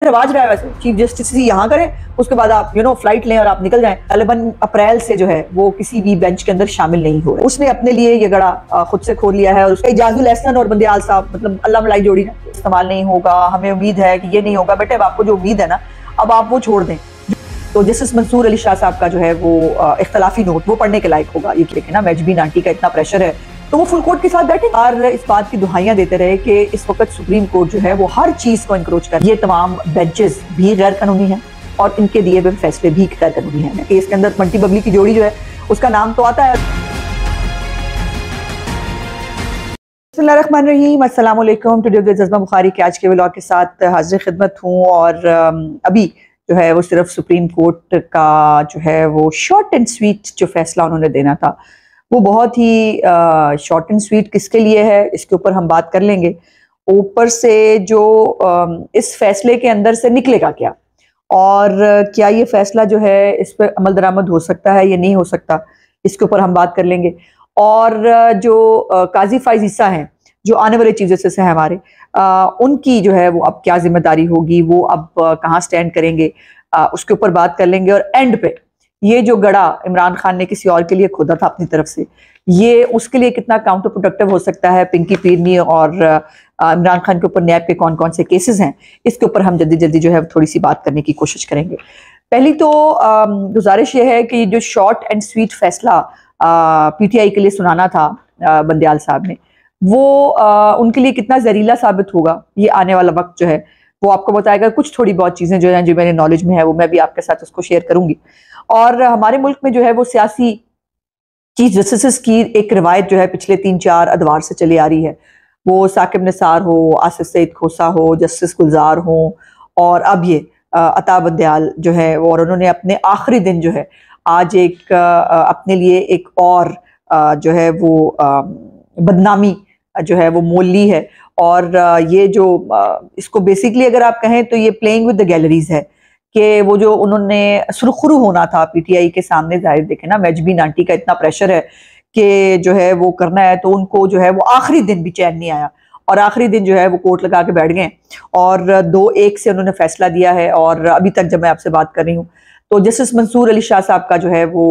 रिवाज रहा है वैसे चीफ जस्टिस यहाँ करें, उसके बाद आप फ्लाइट लें और आप निकल जाएं। तालिबान अप्रैल से जो है वो किसी भी बेंच के अंदर शामिल नहीं हो रहे। उसने अपने लिए ये गड़ा खुद से खोल लिया है और उसका इजाजुल एहसन और बंदियाल साहब मतलब अल्लाह मलाई जोड़ी ना इस्तेमाल नहीं होगा। हमें उम्मीद है कि ये नहीं होगा। बेटे अब आपको जो उम्मीद है ना, अब आप वो छोड़ दें। तो जस्टिस मंसूर अली शाह साहब का जो है वो इख्तलाफी नोट वो पढ़ने के लायक होगा। ये लिखे ना मैजबीन आंटी का इतना प्रेशर है तो वो फुल कोर्ट के साथ बैठे और इस बात की दुहाइयां देते रहे कि इस वक्त सुप्रीम कोर्ट जो है वो हर चीज को इंक्रोच कर। ये तमाम बेंचेस भी गैर कानूनी हैं और इनके दिए हुए फैसले भी गैर कानूनी हैं। केस के अंदर मंटी बबली की जोड़ी जो है उसका नाम तो आता है। बिस्मिल्लाहिर्रहमानिर्रहीम, अस्सलाम वालेकुम। टुडे विद जज़्बा बुखारी के आज के व्लॉग के साथ हाजिर खिदमत हूँ। और अभी जो है वो सिर्फ सुप्रीम कोर्ट का जो है वो शॉर्ट एंड स्वीट जो फैसला उन्होंने देना था वो बहुत ही शॉर्ट एंड स्वीट किसके लिए है इसके ऊपर हम बात कर लेंगे। ऊपर से जो इस फैसले के अंदर से निकलेगा क्या और क्या ये फैसला जो है इस पर अमल दरामद हो सकता है या नहीं हो सकता, इसके ऊपर हम बात कर लेंगे। और जो काजी फाइज ईसा हैं जो आने वाले चीफ जस्टिस हैं हमारे, उनकी जो है वो अब क्या जिम्मेदारी होगी, वो अब कहाँ स्टैंड करेंगे, उसके ऊपर बात कर लेंगे। और एंड पे ये जो गड़ा इमरान खान ने किसी और के लिए खोदा था अपनी तरफ से, ये उसके लिए कितना काउंटर प्रोडक्टिव हो सकता है। पिंकी पीरनी और इमरान खान के ऊपर नैब के कौन कौन से केसेस हैं, इसके ऊपर हम जल्दी जल्दी जो है थोड़ी सी बात करने की कोशिश करेंगे। पहली तो गुजारिश ये है कि जो शॉर्ट एंड स्वीट फैसला पीटीआई के लिए सुनाना था बंदियाल साहब ने, वो उनके लिए कितना जहरीला साबित होगा ये आने वाला वक्त जो है वो आपको बताएगा। कुछ थोड़ी बहुत चीजें जो हैं जो मेरे नॉलेज में है वो मैं भी आपके साथ उसको शेयर करूंगी। और हमारे मुल्क में जो है वो सियासी चीफ जस्टिस की एक रिवायत जो है पिछले 3-4 अदवार से चली आ रही है। वो साकिब निसार हो, आसिफ सईद खोसा हो, जस्टिस गुलजार हो और अब ये अता बंदियाल जो है, और उन्होंने अपने आखिरी दिन जो है आज एक अपने लिए एक और जो है वो बदनामी जो है वो मोल ली है। और ये जो इसको बेसिकली अगर आप कहें तो ये प्लेइंग विद द गैलरीज है कि वो जो उन्होंने सुरखरू होना था पीटीआई के सामने, जाहिर देखे ना मैजबीन आंटी का इतना प्रेशर है कि जो है वो करना है, तो उनको जो है वो आखिरी दिन भी चैन नहीं आया और आखिरी दिन जो है वो कोर्ट लगा के बैठ गए और 2-1 से उन्होंने फैसला दिया है। और अभी तक जब मैं आपसे बात कर रही हूँ तो जस्टिस मंसूर अली शाह साहब का जो है वो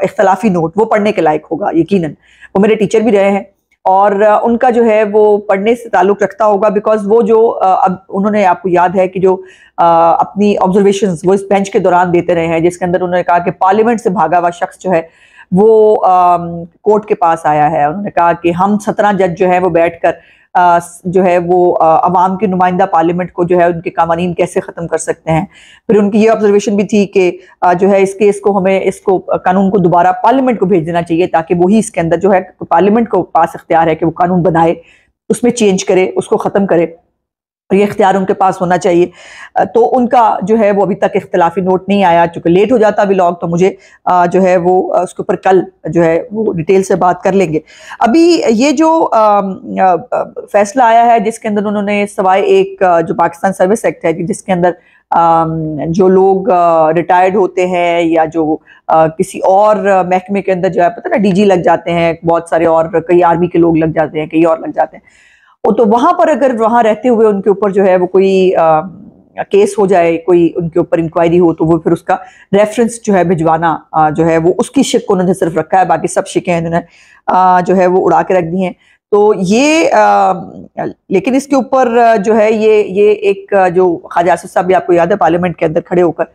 इख्तलाफी नोट वो पढ़ने के लायक होगा यकीनन। वो मेरे टीचर भी रहे हैं और उनका जो है वो पढ़ने से ताल्लुक रखता होगा, बिकॉज वो जो अब उन्होंने, आपको याद है कि जो अपनी ऑब्जर्वेशंस वो इस बेंच के दौरान देते रहे हैं, जिसके अंदर उन्होंने कहा कि पार्लियामेंट से भागा हुआ शख्स जो है वो कोर्ट के पास आया है। उन्होंने कहा कि हम 17 जज जो है वो बैठकर जो है वो अवाम के नुमाइंदा पार्लियामेंट को जो है उनके कानून कैसे ख़त्म कर सकते हैं। फिर उनकी ये ऑब्जर्वेशन भी थी कि जो है इस केस को हमें इसको कानून को दोबारा पार्लियामेंट को भेज देना चाहिए ताकि वही इसके अंदर जो है पार्लियामेंट को पास इख्तियार है कि वो कानून बनाए, उसमें चेंज करे, उसको ख़त्म करे, ये इख्तियार उनके पास होना चाहिए। तो उनका जो है वो अभी तक इख्तिलाफी नोट नहीं आया। चूंकि लेट हो जाता व्लॉग तो मुझे जो है वो उसके ऊपर कल जो है वो डिटेल से बात कर लेंगे। अभी ये जो फैसला आया है जिसके अंदर उन्होंने सवाए एक जो पाकिस्तान सर्विस एक्ट है जिसके अंदर जो लोग रिटायर्ड होते हैं या जो किसी और महकमे के अंदर जो है पता ना डीजी लग जाते हैं, बहुत सारे और कई आर्मी के लोग लग जाते हैं, कई और लग जाते हैं, तो वहां पर अगर वहां रहते हुए उनके ऊपर जो है वो कोई केस हो जाए, कोई उनके ऊपर इंक्वायरी हो, तो वो फिर उसका रेफरेंस जो है भिजवाना जो है वो उसकी शिक को उन्होंने सिर्फ रखा है, बाकी सब शिकें उन्होंने जो है वो उड़ा के रख दी हैं। तो ये लेकिन इसके ऊपर जो है ये एक जो ख्वाजा आसिफ साहब भी आपको याद है पार्लियामेंट के अंदर खड़े होकर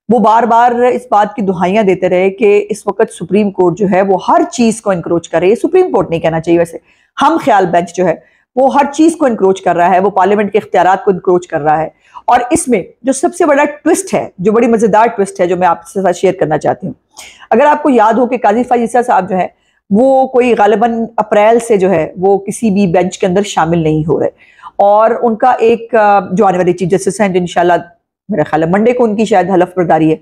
वो बार बार इस बात की दुहाइयां देते रहे कि इस वक्त सुप्रीम कोर्ट जो है वो हर चीज को इंक्रोच करे। ये सुप्रीम कोर्ट नहीं कहना चाहिए वैसे, हम ख्याल बेंच जो है वो हर चीज को इंक्रोच कर रहा है, वो पार्लियामेंट के इख्तियारात को इंक्रोच कर रहा है। और इसमें जो सबसे बड़ा ट्विस्ट है, जो बड़ी मजेदार ट्विस्ट है, जो मैं आपके साथ शेयर करना चाहती हूँ, अगर आपको याद हो कि काजी फाइज ईसा साहब जो है वो कोई गालिबन अप्रैल से जो है वो किसी भी बेंच के अंदर शामिल नहीं हो रहे और उनका एक जो आने वाले चीफ जस्टिस हैं जो इंशाल्लाह मेरा ख्याल है मंडे को उनकी शायद हलफ बर्दारी है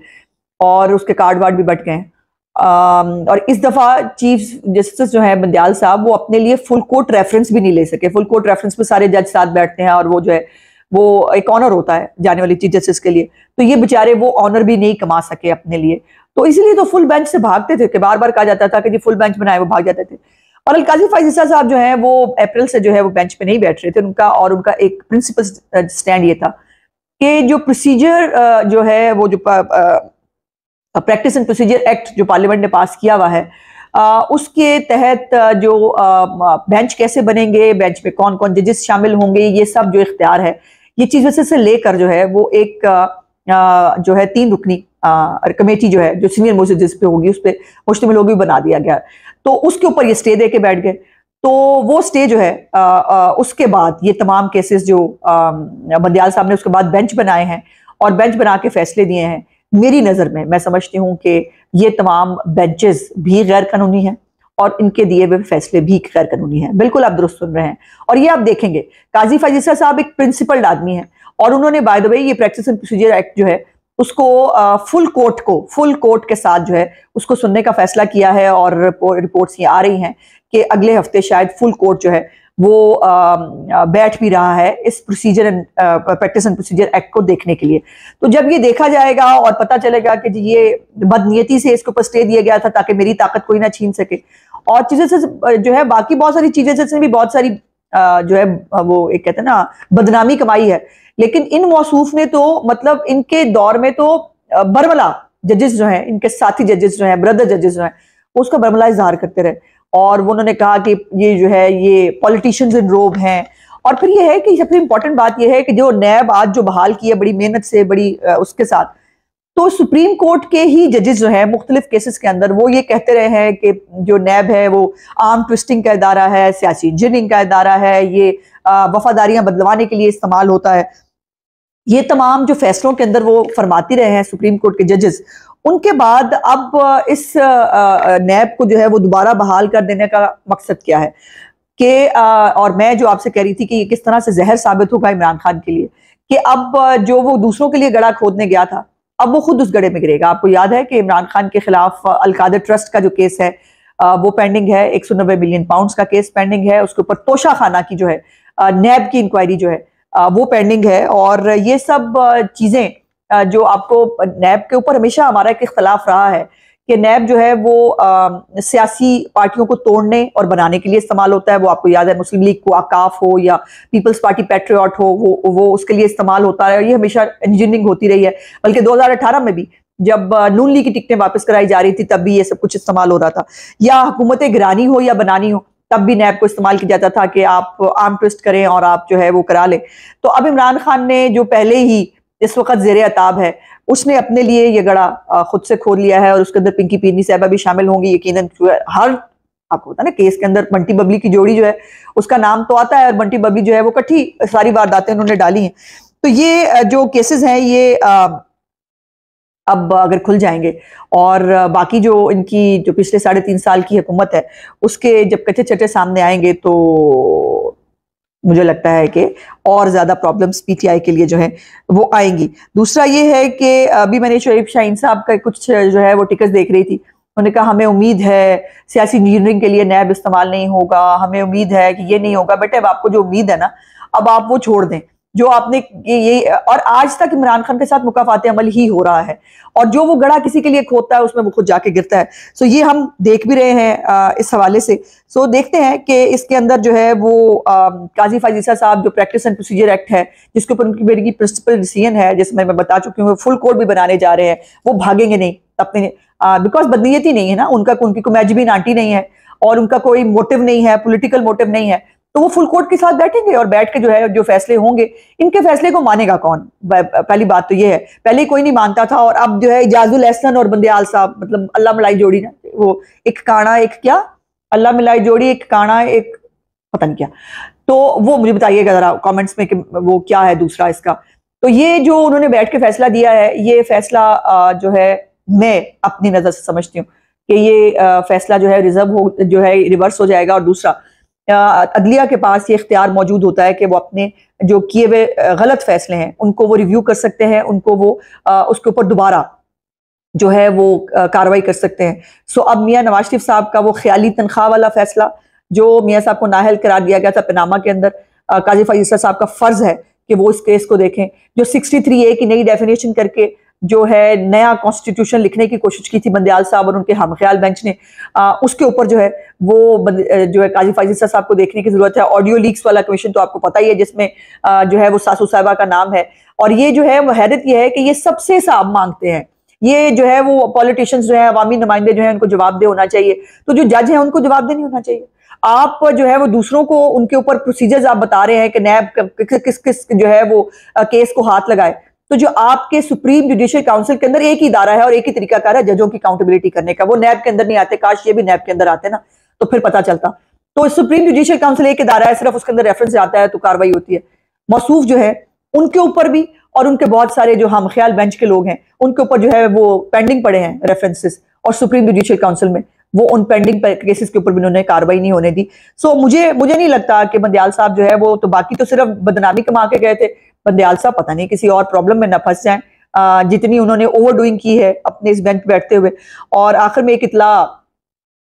और उसके कार्ड वार्ड भी बट गए हैं। और इस दफा चीफ जस्टिस जो है बंदियाल साहब वो अपने लिए फुल कोर्ट रेफरेंस भी नहीं ले सके। फुल कोर्ट रेफरेंस पे सारे जज साथ बैठते हैं और वो जो है वो एक ऑनर होता है जाने वाले चीफ जस्टिस के लिए, तो ये बेचारे वो ऑनर भी नहीं कमा सके अपने लिए, तो इसीलिए तो फुल बेंच से भागते थे कि बार बार कहा जाता था कि जी फुल बेंच बनाए, वो भाग जाते थे। और अलकाजी फाइज ईसा साहब जो है वो अप्रैल से जो है वो बेंच पे नहीं बैठ रहे थे। उनका एक प्रिंसिपल स्टैंड ये था कि जो प्रोसीजर जो है वो जो प्रैक्टिस एंड प्रोसीजर एक्ट जो पार्लियामेंट ने पास किया हुआ है, उसके तहत जो बेंच कैसे बनेंगे, बेंच में कौन कौन जजेस शामिल होंगे, ये सब जो इख्तियार है, ये चीज वैसे से लेकर जो है वो एक जो है 3 रुकनी कमेटी जो है जो सीनियर मोस्ट जजेस पे होगी, उस पर मुश्तमिल होगी, बना दिया गया। तो उसके ऊपर ये स्टे दे के बैठ गए। तो वो स्टे जो है उसके बाद ये तमाम केसेस जो बंदियाल साहब ने उसके बाद बेंच बनाए हैं और बेंच बना के फैसले दिए हैं, मेरी नजर में मैं समझती हूँ कि ये तमाम बेंचेस भी गैर कानूनी हैं और इनके दिए हुए फैसले भी गैर कानूनी हैं। बिल्कुल आप दुरुस्त सुन रहे हैं। और ये आप देखेंगे काजी फाजिसा साहब एक प्रिंसिपल्ड आदमी है और उन्होंने बाय द वे ये प्रैक्टिस एंड प्रोसीजर एक्ट जो है उसको फुल कोर्ट के साथ जो है उसको सुनने का फैसला किया है और रिपोर्ट्स ये आ रही हैं कि अगले हफ्ते शायद फुल कोर्ट जो है वो बैठ भी रहा है इस procedure and practice and procedure act को देखने के लिए। तो जब ये देखा जाएगा और पता चलेगा कि जी ये बदनीयती से इसके ऊपर स्टे दिया गया था ताकि मेरी ताकत कोई ना छीन सके, और चीजें से जो है बाकी बहुत सारी चीजें से भी बहुत सारी जो है वो एक कहते हैं ना बदनामी कमाई है, लेकिन इन मौसूफ ने तो मतलब इनके दौर में तो बरमला जजेस जो हैं, इनके साथी जजेस जो हैं, ब्रदर जजेस जो हैं, उसका बरमला इजहार करते रहे और वो उन्होंने कहा कि ये जो है ये पॉलिटिशियंस इन रोब हैं। और फिर ये है कि सबसे इंपॉर्टेंट बात ये है कि जो नैब आज जो बहाल की है बड़ी मेहनत से, बड़ी उसके साथ, तो सुप्रीम कोर्ट के ही जजेस जो है मुख्तलिफ केसेस के अंदर वो ये कहते रहे हैं कि जो नैब है वो आर्म ट्विस्टिंग का इदारा है, सियासी इंजीनियरिंग का इदारा है, ये वफादारियां बदलवाने के लिए इस्तेमाल होता है। ये तमाम जो फैसलों के अंदर वो फरमाती रहे हैं सुप्रीम कोर्ट के जजेस, उनके बाद अब इस नैब को जो है वो दोबारा बहाल कर देने का मकसद क्या है कि और मैं जो आपसे कह रही थी कि ये किस तरह से जहर साबित होगा इमरान खान के लिए कि अब जो वो दूसरों के लिए गड़ा खोदने गया था अब वो खुद उस गड़े में गिरेगा। आपको याद है कि इमरान खान के खिलाफ अलकादर ट्रस्ट का जो केस है वो पेंडिंग है, 190 मिलियन पाउंड्स का केस पेंडिंग है, उसके ऊपर तोशा खाना की जो है नैब की इंक्वायरी जो है वो पेंडिंग है। और ये सब चीजें जो आपको नैब के ऊपर हमेशा हमारा एक इख्तलाफ रहा है कि नैब जो है वो सियासी पार्टियों को तोड़ने और बनाने के लिए इस्तेमाल होता है। वो आपको याद है मुस्लिम लीग को आकाफ हो या पीपल्स पार्टी पैट्रियट हो, वो उसके लिए इस्तेमाल होता है। ये हमेशा इंजीनियरिंग होती रही है, बल्कि 2018 में भी जब नून लीग की टिकटें वापस कराई जा रही थी तब भी ये सब कुछ इस्तेमाल हो रहा था। या हुकूमत गिरानी हो या बनानी हो तब भी नैब को इस्तेमाल किया जाता था कि आप आर्म ट्विस्ट करें और आप जो है वो करा लें। तो अब इमरान खान ने जो पहले ही इस वक्त ज़ेरे अताब है उसने अपने लिए ये गड़ा खुद से खोल लिया है और उसके अंदर पिंकी पीरनी साहिबा भी शामिल होंगी यकीनन। हर आपको पता है ना केस के अंदर बंटी बबली की जोड़ी जो है उसका नाम तो आता है और बंटी बबली जो है वो इकट्ठी सारी वारदातें उन्होंने डाली हैं। तो ये जो केसेस हैं ये अब अगर खुल जाएंगे और बाकी जो इनकी जो पिछले 3.5 साल की हुकूमत है उसके जब कच्चे चट्टे सामने आएंगे तो मुझे लगता है कि और ज्यादा प्रॉब्लम्स पीटीआई के लिए जो है वो आएंगी। दूसरा ये है कि अभी मैंने शरीफ शाहीन साहब का कुछ जो है वो टिकट देख रही थी, उन्होंने कहा हमें उम्मीद है सियासी इंजीनियरिंग के लिए नैब इस्तेमाल नहीं होगा, हमें उम्मीद है कि ये नहीं होगा। बेटे अब आपको जो उम्मीद है ना अब आप वो छोड़ दें जो आपने ये और आज तक इमरान खान के साथ मुकाफात अमल ही हो रहा है और जो वो गड़ा किसी के लिए खोदता है उसमें वो खुद जाके गिरता है। सो ये हम देख भी रहे हैं इस हवाले से। सो देखते हैं कि इसके अंदर जो है वो काजी फाजिसा साहब जो प्रैक्टिस एंड प्रोसीजर एक्ट है जिसके ऊपर उनकी मेरी प्रिंसिपल डिसीजन है जिसमें मैं बता चुकी हूँ फुल कोर्ट भी बनाने जा रहे हैं, वो भागेंगे नहीं अपने बिकॉज बदनीयत ही नहीं है ना उनकी कोई मैजबीन आंटी नहीं है और उनका कोई मोटिव नहीं है, पोलिटिकल मोटिव नहीं है, तो वो फुल कोर्ट के साथ बैठेंगे और बैठ के जो है जो फैसले होंगे इनके फैसले को मानेगा कौन। पहली बात तो ये है, पहले कोई नहीं मानता था और अब जो है इजाजुल एहसन और बंदियाल साहब मतलब अल्लाह मिलाई जोड़ी ना, वो एक काना एक क्या अल्लाह मिलाई जोड़ी एक काना एक पता नहीं क्या, तो वो मुझे बताइएगा जरा कमेंट्स में कि वो क्या है दूसरा इसका। तो ये जो उन्होंने बैठ के फैसला दिया है ये फैसला जो है मैं अपनी नजर से समझती हूँ कि ये फैसला जो है रिवर्स हो जाएगा और दूसरा अदलिया के पास ये इख्तियार मौजूद होता है कि वो अपने जो किए हुए गलत फैसले हैं उनको वो रिव्यू कर सकते हैं, उनको वो उसके ऊपर दोबारा जो है वो कार्रवाई कर सकते हैं। सो अब मियां नवाज शरीफ साहब का वो ख्याली तनख्वाह वाला फैसला जो मियां साहब को नाअहल करार दिया गया था पनामा के अंदर, काजी फाजिसा साहब का फर्ज है कि वो इस केस को देखें। जो 63A की नई डेफिनेशन करके जो है नया कॉन्स्टिट्यूशन लिखने की कोशिश की थी बंदियाल साहब और उनके हमख्याल बेंच ने, उसके ऊपर जो है वो जो है काजी फाजिसा साहब को देखने की जरूरत है। ऑडियो लीक्स वाला कमीशन तो आपको पता ही है जिसमें जो है वो सासू साहिबा का नाम है और ये जो है वो हैरत ये है कि ये सबसे हिसाब मांगते हैं। ये जो है वो पॉलिटिशियंस जो है, अवामी नुमाइंदे जो है, उनको जवाबदेह होना चाहिए। तो जो जज है उनको जवाबदेह नहीं होना चाहिए। आप जो है वो दूसरों को उनके ऊपर प्रोसीजर्स आप बता रहे हैं कि नैब किस किस जो है वो केस को हाथ लगाए। तो जो आपके सुप्रीम जुडिशियल काउंसिल के अंदर एक ही इदारा है और एक ही तरीकाकार है जजों की अकाउंटेबिलिटी करने का, वो नैब के अंदर नहीं आते। काश ये भी नैब के अंदर आते ना, तो फिर पता चलता। तो सुप्रीम जुडिशियल काउंसिल एक इदारा है, सिर्फ उसके अंदर रेफरेंस आता है तो कार्रवाई होती है। मौसूफ जो है उनके ऊपर भी और उनके बहुत सारे जो हम ख्याल बेंच के लोग हैं उनके ऊपर जो है वो पेंडिंग पड़े हैं रेफरेंसेस, और सुप्रीम जुडिशियल काउंसिल में वो उन पेंडिंग केसेस के ऊपर भी उन्होंने कार्रवाई नहीं होने दी। सो मुझे नहीं लगता कि बंदयाल साहब जो है वो, तो बाकी तो सिर्फ बदनामी कमा के गए थे, बंदयाल साहब पता नहीं किसी और प्रॉब्लम में न फंस जाएं जितनी उन्होंने ओवर डूइंग की है अपने इस बेंच बैठते हुए। और आखिर में एक इतला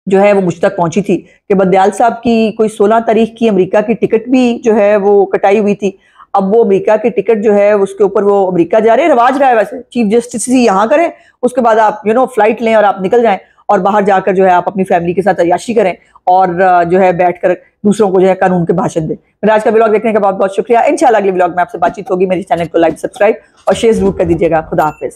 जो है वो मुझ तक पहुंची थी कि बंदयाल साहब की कोई 16 तारीख की अमेरिका की टिकट भी जो है वो कटाई हुई थी। अब वो अमेरिका की टिकट जो है उसके ऊपर वो अमेरिका जा रहे हैं, रिवाज रहा है वैसे, चीफ जस्टिस ही यहाँ करें, उसके बाद आप फ्लाइट लें और आप निकल जाएं और बाहर जाकर जो है आप अपनी फैमिली के साथ अय्याशी करें और जो है बैठकर दूसरों को जो है कानून के भाषण दें। मेरा आज का व्लॉग देखने का बहुत बहुत शुक्रिया। इंशाल्लाह अगले व्लॉग में आपसे बातचीत होगी। मेरे चैनल को लाइक, सब्सक्राइब और शेयर जरूर कर दीजिएगा। खुदा हाफिज।